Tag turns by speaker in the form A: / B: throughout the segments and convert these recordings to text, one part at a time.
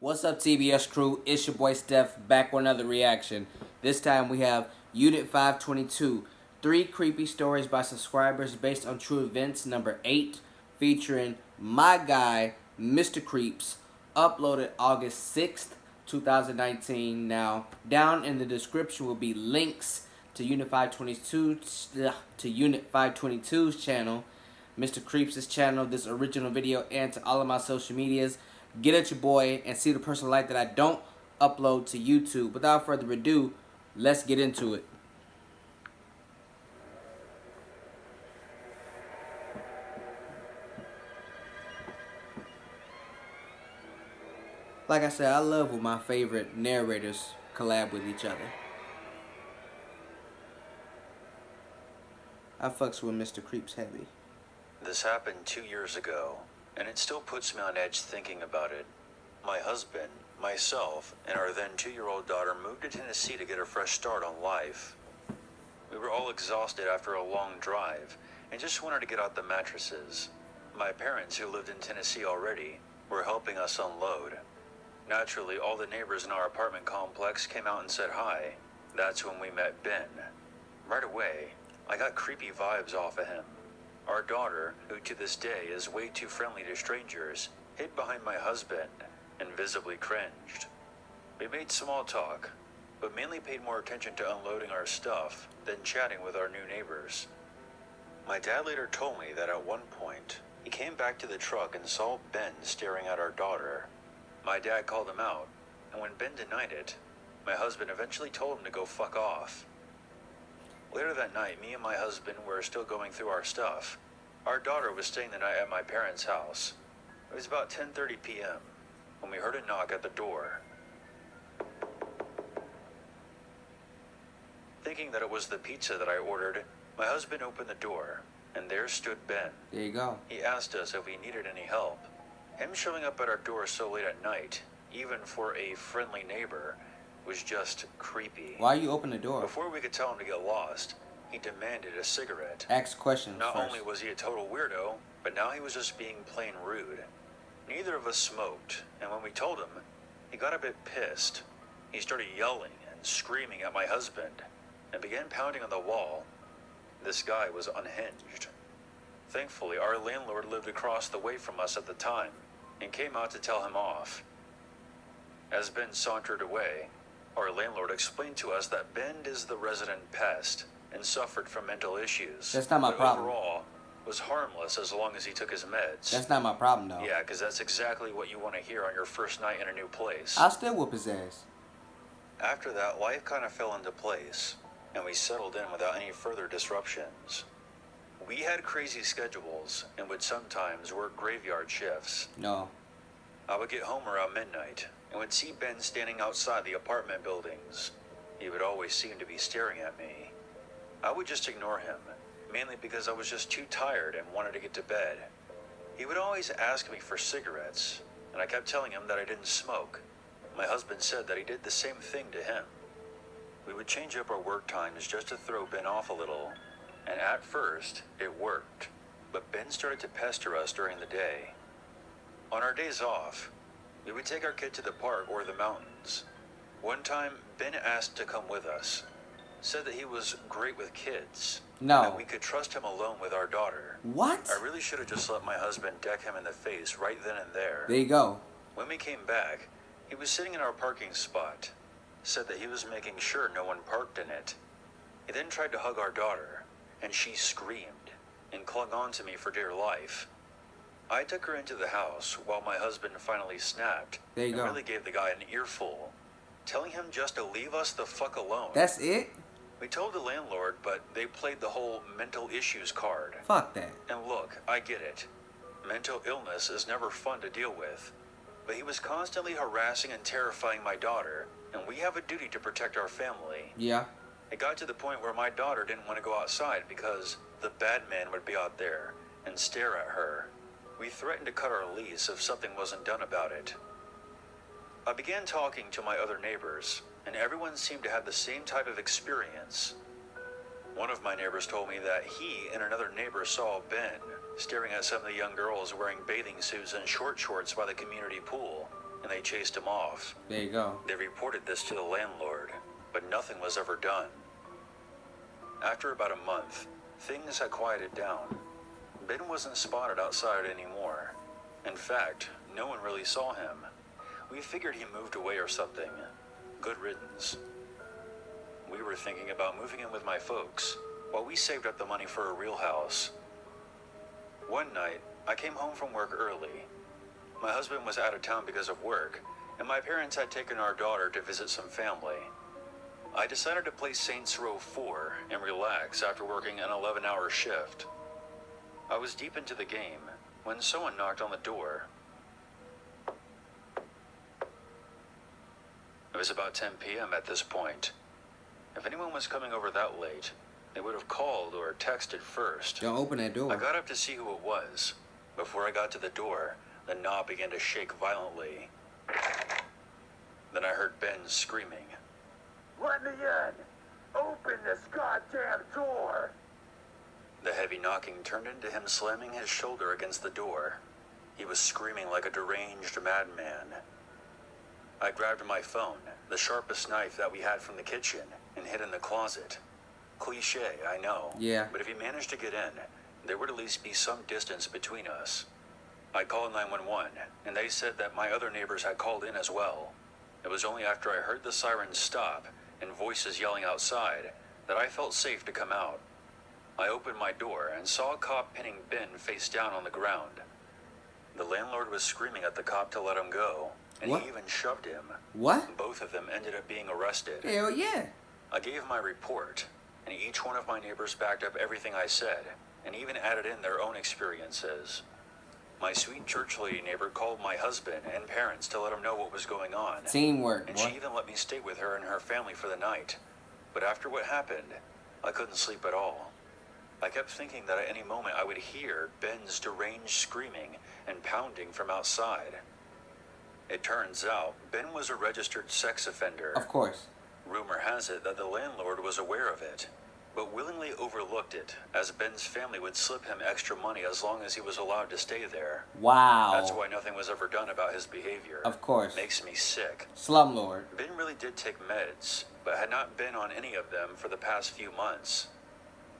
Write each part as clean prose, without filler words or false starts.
A: What's up, TBS crew? It's your boy Steph back with another reaction. This time we have Unit 522, 3 creepy stories by subscribers based on true events, number 8, featuring my guy, Mr. Creeps, uploaded August 6th, 2019. Now, down in the description will be links to Unit 522's channel, Mr. Creeps' channel, this original video, and to all of my social medias. Get at your boy and see the personal life that I don't upload to YouTube. Without further ado, let's get into it. Like I said, I love when my favorite narrators collab with each other. I fucks with Mr. Creeps heavy.
B: This happened 2 years ago, and it still puts me on edge thinking about it. My husband, myself, and our then 2-year-old daughter moved to Tennessee to get a fresh start on life. We were all exhausted after a long drive and just wanted to get out the mattresses. My parents, who lived in Tennessee already, were helping us unload. Naturally, all the neighbors in our apartment complex came out and said hi. That's when we met Ben. Right away, I got creepy vibes off of him. Our daughter, who to this day is way too friendly to strangers, hid behind my husband and visibly cringed. We made small talk, but mainly paid more attention to unloading our stuff than chatting with our new neighbors. My dad later told me that at one point, he came back to the truck and saw Ben staring at our daughter. My dad called him out, and when Ben denied it, my husband eventually told him to go fuck off. Later that night, me and my husband were still going through our stuff. Our daughter was staying the night at my parents' house. It was about 10:30 p.m. when we heard a knock at the door. Thinking that it was the pizza that I ordered, my husband opened the door, and there stood Ben.
A: There you go.
B: He asked us if we needed any help. Him showing up at our door so late at night, even for a friendly neighbor, was just creepy.
A: Why you open the door?
B: Before we could tell him to get lost, he demanded a cigarette.
A: Ask questions
B: Not
A: first.
B: only was he a total weirdo, but now he was just being plain rude. Neither of us smoked, and when we told him, he got a bit pissed. He started yelling and screaming at my husband, and began pounding on the wall. This guy was unhinged. Thankfully, our landlord lived across the way from us at the time, and came out to tell him off. As Ben sauntered away, our landlord explained to us that Ben is the resident pest and suffered from mental issues.
A: That's not my
B: but
A: problem.
B: Overall, was harmless as long as he took his meds.
A: That's not my problem, though.
B: Yeah, because that's exactly what you want to hear on your first night in a new place.
A: I'll still whoop his ass.
B: After that, life kind of fell into place, and we settled in without any further disruptions. We had crazy schedules and would sometimes work graveyard shifts.
A: No.
B: I would get home around midnight and would see Ben standing outside the apartment buildings. He would always seem to be staring at me. I would just ignore him, mainly because I was just too tired and wanted to get to bed. He would always ask me for cigarettes, and I kept telling him that I didn't smoke. My husband said that he did the same thing to him. We would change up our work times just to throw Ben off a little, and at first, it worked. But Ben started to pester us during the day. On our days off, we would take our kid to the park or the mountains. One time, Ben asked to come with us. Said that he was great with kids.
A: No.
B: And that we could trust him alone with our daughter.
A: What?
B: I really should have just let my husband deck him in the face right then and there.
A: There you go.
B: When we came back, he was sitting in our parking spot. Said that he was making sure no one parked in it. He then tried to hug our daughter, and she screamed and clung on to me for dear life. I took her into the house while my husband finally snapped.
A: There you
B: and
A: go.
B: really gave the guy an earful, telling him just to leave us the fuck alone.
A: That's it?
B: We told the landlord, but they played the whole mental issues card.
A: Fuck that.
B: And look, I get it. Mental illness is never fun to deal with. But he was constantly harassing and terrifying my daughter, and we have a duty to protect our family.
A: Yeah.
B: It got to the point where my daughter didn't want to go outside because the bad man would be out there and stare at her. We threatened to cut our lease if something wasn't done about it. I began talking to my other neighbors, and everyone seemed to have the same type of experience. One of my neighbors told me that he and another neighbor saw Ben staring at some of the young girls wearing bathing suits and short shorts by the community pool, and they chased him off.
A: There you go.
B: They reported this to the landlord, but nothing was ever done. After about a month, things had quieted down. Ben wasn't spotted outside anymore. In fact, no one really saw him. We figured he moved away or something. Good riddance. We were thinking about moving in with my folks, while we saved up the money for a real house. One night, I came home from work early. My husband was out of town because of work, and my parents had taken our daughter to visit some family. I decided to play Saints Row 4 and relax after working an 11-hour shift. I was deep into the game when someone knocked on the door. It was about 10 p.m. at this point. If anyone was coming over that late, they would have called or texted first.
A: Don't open that door.
B: I got up to see who it was. Before I got to the door, the knob began to shake violently. Then I heard Ben screaming, "Let me in! Open this goddamn door!" The heavy knocking turned into him slamming his shoulder against the door. He was screaming like a deranged madman. I grabbed my phone, the sharpest knife that we had from the kitchen, and hid in the closet. Cliché, I know.
A: Yeah.
B: But if he managed to get in, there would at least be some distance between us. I called 911, and they said that my other neighbors had called in as well. It was only after I heard the sirens stop and voices yelling outside that I felt safe to come out. I opened my door and saw a cop pinning Ben face down on the ground. The landlord was screaming at the cop to let him go, and
A: What?
B: he even shoved him.
A: What?
B: Both of them ended up being arrested.
A: Hell yeah.
B: I gave my report, and each one of my neighbors backed up everything I said, and even added in their own experiences. My sweet church lady neighbor called my husband and parents to let them know what was going on.
A: Teamwork,
B: And
A: boy.
B: she even let me stay with her and her family for the night. But after what happened, I couldn't sleep at all. I kept thinking that at any moment I would hear Ben's deranged screaming and pounding from outside. It turns out Ben was a registered sex offender.
A: Of course.
B: Rumor has it that the landlord was aware of it, but willingly overlooked it, as Ben's family would slip him extra money as long as he was allowed to stay there.
A: Wow.
B: That's why nothing was ever done about his behavior.
A: Of course.
B: Makes me sick.
A: Slumlord.
B: Ben really did take meds, but had not been on any of them for the past few months.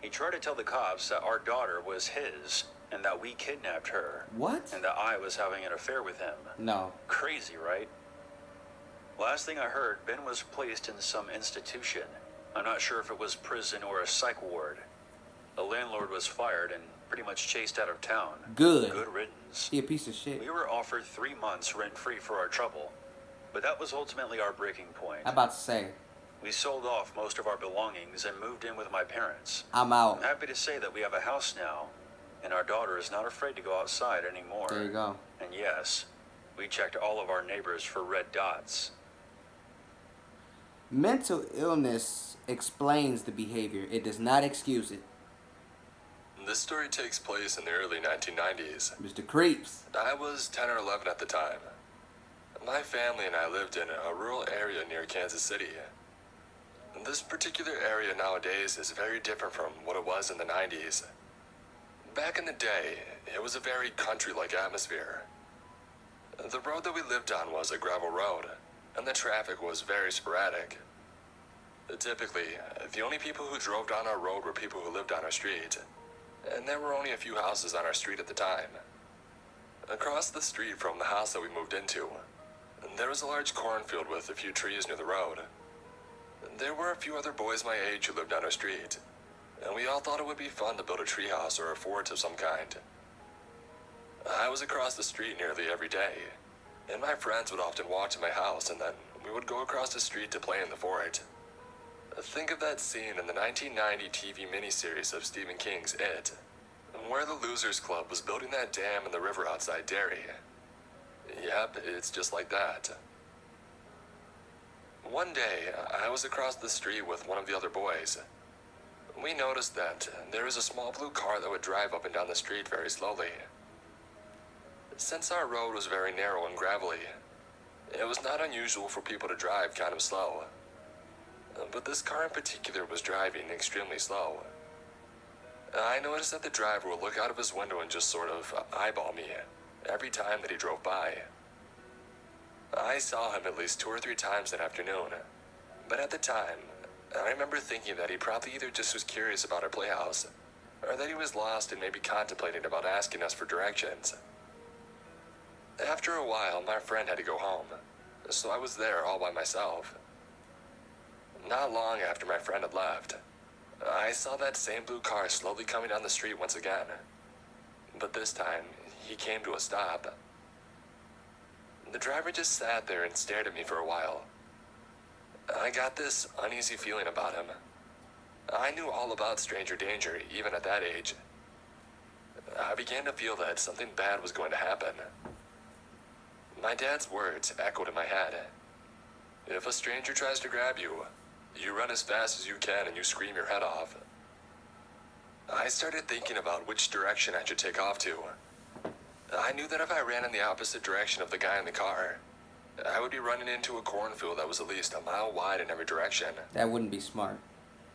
B: He tried to tell the cops that our daughter was his, and that we kidnapped her,
A: What?
B: and that I was having an affair with him.
A: No.
B: Crazy, right? Last thing I heard, Ben was placed in some institution. I'm not sure if it was prison or a psych ward. The landlord was fired and pretty much chased out of town.
A: Good.
B: Good riddance.
A: He a piece of shit.
B: We were offered 3 months rent-free for our trouble, but that was ultimately our breaking point.
A: I'm about to say,
B: We sold off most of our belongings and moved in with my parents.
A: I'm
B: I'm
A: out.
B: happy to say that we have a house now, and our daughter is not afraid to go outside anymore.
A: There you go.
B: And yes, we checked all of our neighbors for red dots.
A: Mental illness explains the behavior. It does not excuse it.
C: This story takes place in the early 1990s.
A: Mr. Creeps.
C: I was 10 or 11 at the time. My family and I lived in a rural area near Kansas City. This particular area nowadays is very different from what it was in the 90s. Back in the day, it was a very country-like atmosphere. The road that we lived on was a gravel road, and the traffic was very sporadic. Typically, the only people who drove down our road were people who lived on our street, and there were only a few houses on our street at the time. Across the street from the house that we moved into, there was a large cornfield with a few trees near the road. There were a few other boys my age who lived on our street, and we all thought it would be fun to build a treehouse or a fort of some kind. I was across the street nearly every day, and my friends would often walk to my house, and then we would go across the street to play in the fort. Think of that scene in the 1990 TV miniseries of Stephen King's It, where the Losers Club was building that dam in the river outside Derry. Yep, it's just like that. One day, I was across the street with one of the other boys. We noticed that there was a small blue car that would drive up and down the street very slowly. Since our road was very narrow and gravelly, it was not unusual for people to drive kind of slow. But this car in particular was driving extremely slow. I noticed that the driver would look out of his window and just sort of eyeball me every time that he drove by. I saw him at least 2 or 3 times that afternoon, but at the time, I remember thinking that he probably either just was curious about our playhouse, or that he was lost and maybe contemplating about asking us for directions. After a while, my friend had to go home, so I was there all by myself. Not long after my friend had left, I saw that same blue car slowly coming down the street once again. But this time, he came to a stop. The driver just sat there and stared at me for a while. I got this uneasy feeling about him. I knew all about stranger danger, even at that age. I began to feel that something bad was going to happen. My dad's words echoed in my head. If a stranger tries to grab you, you run as fast as you can and you scream your head off. I started thinking about which direction I should take off to. I knew that if I ran in the opposite direction of the guy in the car, I would be running into a cornfield that was at least a mile wide in every direction.
A: That wouldn't be smart.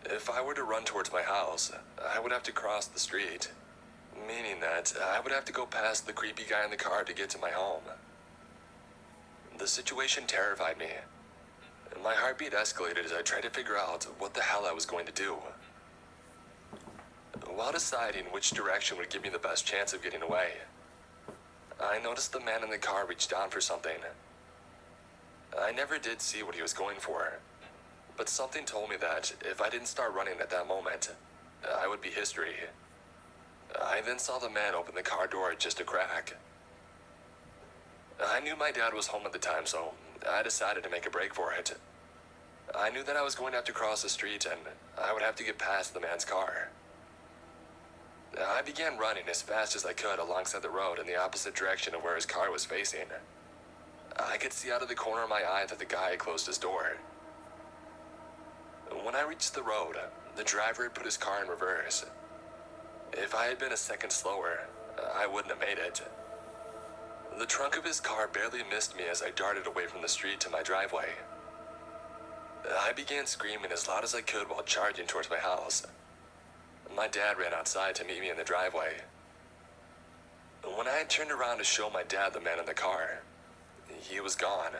C: If I were to run towards my house, I would have to cross the street, meaning that I would have to go past the creepy guy in the car to get to my home. The situation terrified me. My heartbeat escalated as I tried to figure out what the hell I was going to do. While deciding which direction would give me the best chance of getting away, I noticed the man in the car reach down for something. I never did see what he was going for, but something told me that if I didn't start running at that moment, I would be history. I then saw the man open the car door just a crack. I knew my dad was home at the time, so I decided to make a break for it. I knew that I was going to have to cross the street and I would have to get past the man's car. I began running as fast as I could alongside the road in the opposite direction of where his car was facing. I could see out of the corner of my eye that the guy had closed his door. When I reached the road, the driver had put his car in reverse. If I had been a second slower, I wouldn't have made it. The trunk of his car barely missed me as I darted away from the street to my driveway. I began screaming as loud as I could while charging towards my house. My dad ran outside to meet me in the driveway. When I had turned around to show my dad the man in the car, he was gone.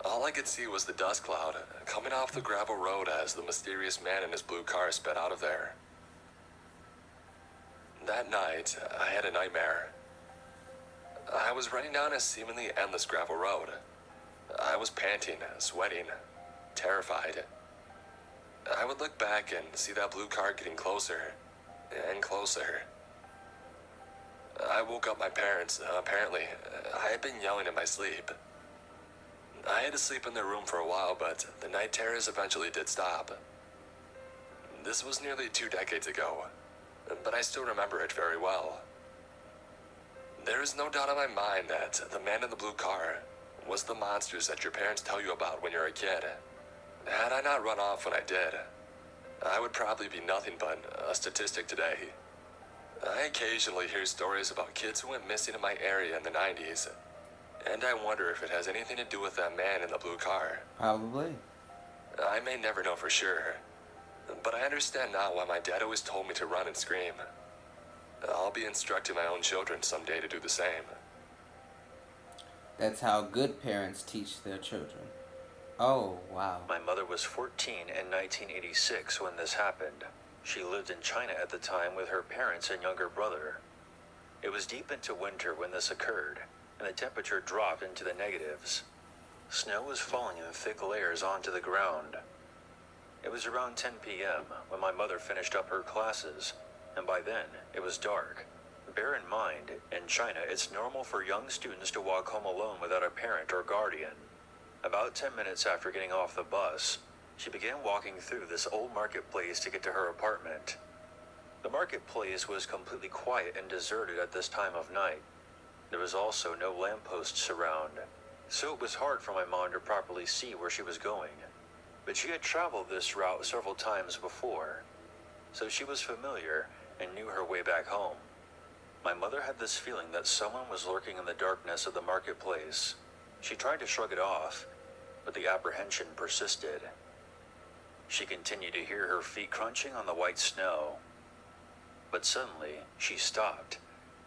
C: All I could see was the dust cloud coming off the gravel road as the mysterious man in his blue car sped out of there. That night, I had a nightmare. I was running down a seemingly endless gravel road. I was panting, sweating, terrified. I would look back and see that blue car getting closer and closer. I woke up my parents. Apparently, I had been yelling in my sleep. I had to sleep in their room for a while, but the night terrors eventually did stop. This was nearly 2 decades ago, but I still remember it very well. There is no doubt in my mind that the man in the blue car was the monsters that your parents tell you about when you're a kid. Had I not run off when I did, I would probably be nothing but a statistic today. I occasionally hear stories about kids who went missing in my area in the 90s, and I wonder if it has anything to do with that man in the blue car.
A: Probably.
C: I may never know for sure, but I understand now why my dad always told me to run and scream. I'll be instructing my own children someday to do the same.
A: That's how good parents teach their children. Oh, wow.
B: My mother was 14 in 1986 when this happened. She lived in China at the time with her parents and younger brother. It was deep into winter when this occurred, and the temperature dropped into the negatives. Snow was falling in thick layers onto the ground. It was around 10 p.m. when my mother finished up her classes, and by then it was dark. Bear in mind, in China it's normal for young students to walk home alone without a parent or guardian. About 10 minutes after getting off the bus, she began walking through this old marketplace to get to her apartment. The marketplace was completely quiet and deserted at this time of night. There was also no lampposts around, so it was hard for my mom to properly see where she was going. But she had traveled this route several times before, so she was familiar and knew her way back home. My mother had this feeling that someone was lurking in the darkness of the marketplace. She tried to shrug it off, but the apprehension persisted. She continued to hear her feet crunching on the white snow. But suddenly, she stopped,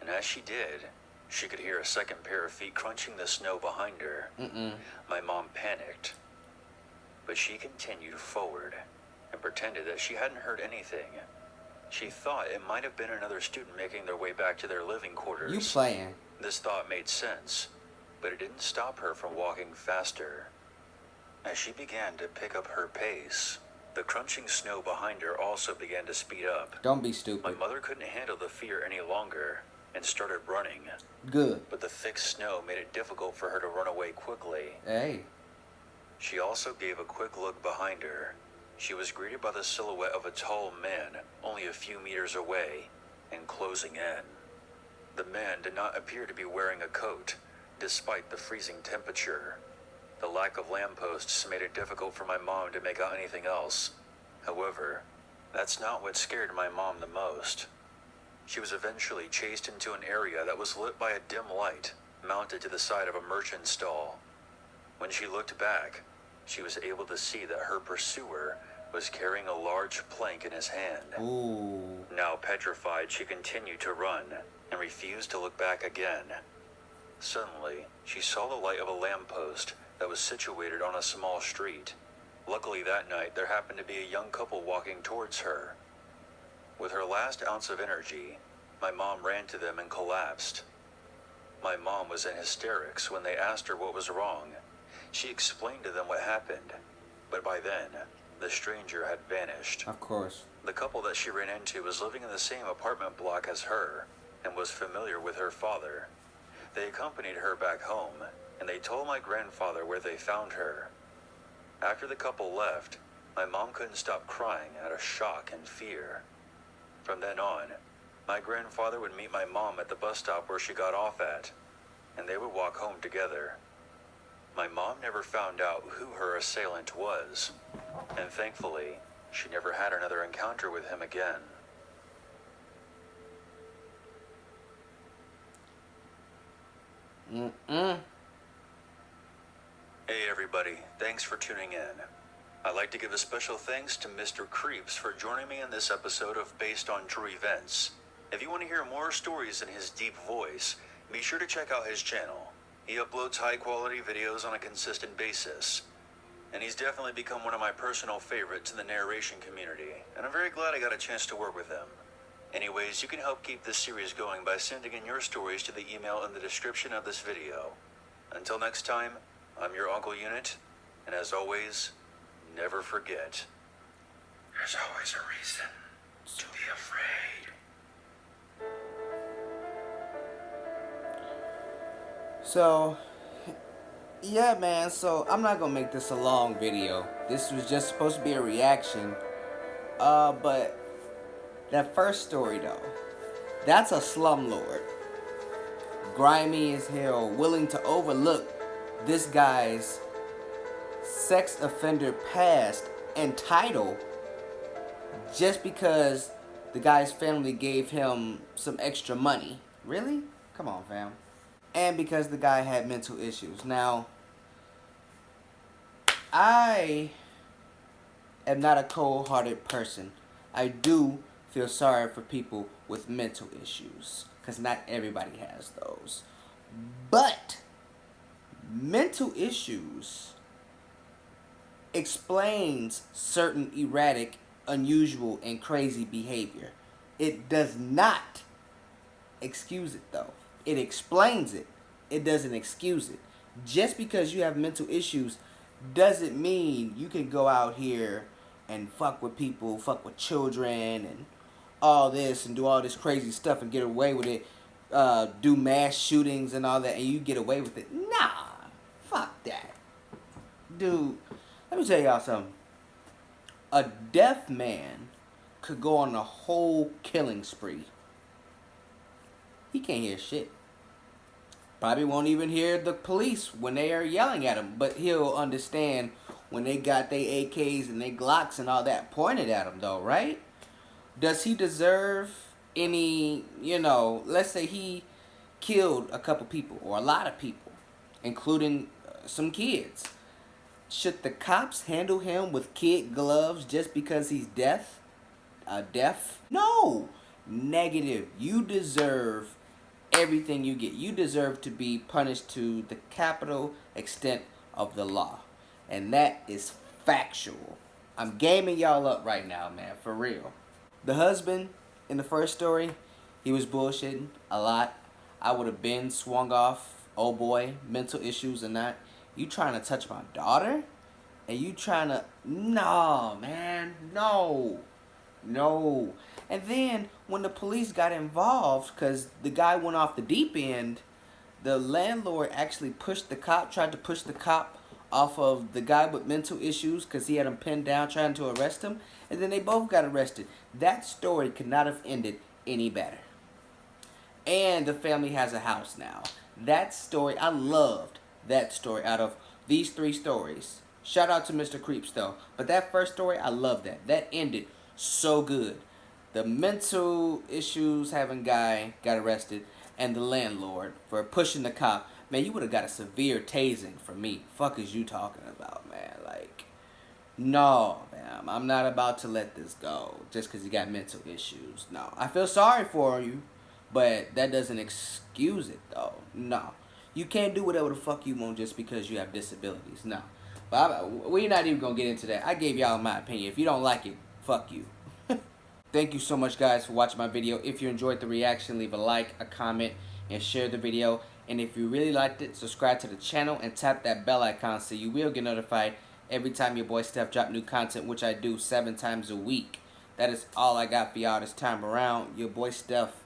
B: and as she did, She could hear a second pair of feet crunching the snow behind her. My mom panicked, but she continued forward and pretended that she hadn't heard anything. She thought it might have been another student making their way back to their living quarters.
A: You playing.
B: This thought made sense, but it didn't stop her from walking faster. As she began to pick up her pace, the crunching snow behind her also began to speed up.
A: Don't be stupid.
B: My mother couldn't handle the fear any longer and started running.
A: Good.
B: But the thick snow made it difficult for her to run away quickly.
A: Hey.
B: She also gave a quick look behind her. She was greeted by the silhouette of a tall man only a few meters away and closing in. The man did not appear to be wearing a coat, despite the freezing temperature. The lack of lampposts made it difficult for my mom to make out anything else. However, that's not what scared my mom the most. She was eventually chased into an area that was lit by a dim light mounted to the side of a merchant stall. When she looked back, she was able to see that her pursuer was carrying a large plank in his hand.
A: Ooh.
B: Now petrified, she continued to run and refused to look back again. Suddenly, she saw the light of a lamppost that was situated on a small street. Luckily that night, there happened to be a young couple walking towards her. With her last ounce of energy, my mom ran to them and collapsed. My mom was in hysterics when they asked her what was wrong. She explained to them what happened, but by then, the stranger had vanished.
A: Of course.
B: The couple that she ran into was living in the same apartment block as her and was familiar with her father. They accompanied her back home, and they told my grandfather where they found her. After the couple left, my mom couldn't stop crying out of shock and fear. From then on, my grandfather would meet my mom at the bus stop where she got off at, and they would walk home together. My mom never found out who her assailant was, and thankfully, she never had another encounter with him again. Hey everybody, thanks for tuning in. I'd like to give a special thanks to Mr. Creeps for joining me in this episode of Based on True Events. If you want to hear more stories in his deep voice, be sure to check out his channel. He uploads high quality videos on a consistent basis, and he's definitely become one of my personal favorites in the narration community, and I'm very glad I got a chance to work with him. Anyways, you can help keep this series going by sending in your stories to the email in the description of this video. Until next time, I'm your Uncle Unit, and as always, never forget, there's always a reason to be afraid.
A: So, yeah, man, so I'm not gonna make this a long video. This was just supposed to be a reaction. But that first story, though, that's a slumlord. Grimy as hell, willing to overlook this guy's sex offender past and title just because the guy's family gave him some extra money. Really? Come on, fam. And because the guy had mental issues. Now, I am not a cold-hearted person. I do feel sorry for people with mental issues, because not everybody has those. But mental issues explains certain erratic, unusual, and crazy behavior. It does not excuse it, though. It explains it. It doesn't excuse it. Just because you have mental issues doesn't mean you can go out here and fuck with people, fuck with children, and all this, and do all this crazy stuff and get away with it. Do mass shootings and all that, and you get away with it. Nah, fuck that. Dude, let me tell y'all something. A deaf man could go on a whole killing spree. He can't hear shit. Probably won't even hear the police when they are yelling at him, but he'll understand when they got their AKs and their Glocks and all that pointed at him, though, right? Does he deserve any, let's say he killed a couple people or a lot of people, including some kids. Should the cops handle him with kid gloves just because he's deaf? No. Negative. You deserve everything you get. You deserve to be punished to the capital extent of the law. And that is factual. I'm gaming y'all up right now, man, for real. The husband in the first story, he was bullshitting a lot. I would have been swung off, oh boy, mental issues and that. You trying to touch my daughter? And you trying to, no, man, no. No. And then when the police got involved, because the guy went off the deep end, the landlord actually tried to push the cop off of the guy with mental issues because he had him pinned down trying to arrest him. And then they both got arrested. That story could not have ended any better. And the family has a house now. That story, I loved that story out of these 3 stories. Shout out to Mr. Creeps though. But that first story, I love that. That ended so good. The mental issues having guy got arrested, and the landlord for pushing the cop. Man, you would have got a severe tasing from me. Fuck is you talking about, man? Like, no, man, I'm not about to let this go just because you got mental issues. No, I feel sorry for you, but that doesn't excuse it, though. No, you can't do whatever the fuck you want just because you have disabilities. No, but we're not even gonna get into that. I gave y'all my opinion. If you don't like it, fuck you. Thank you so much, guys, for watching my video. If you enjoyed the reaction, leave a like, a comment, and share the video. And if you really liked it, subscribe to the channel and tap that bell icon so you will get notified every time your boy Steph drop new content, which I do 7 times a week. That is all I got for y'all this time around. Your boy Steph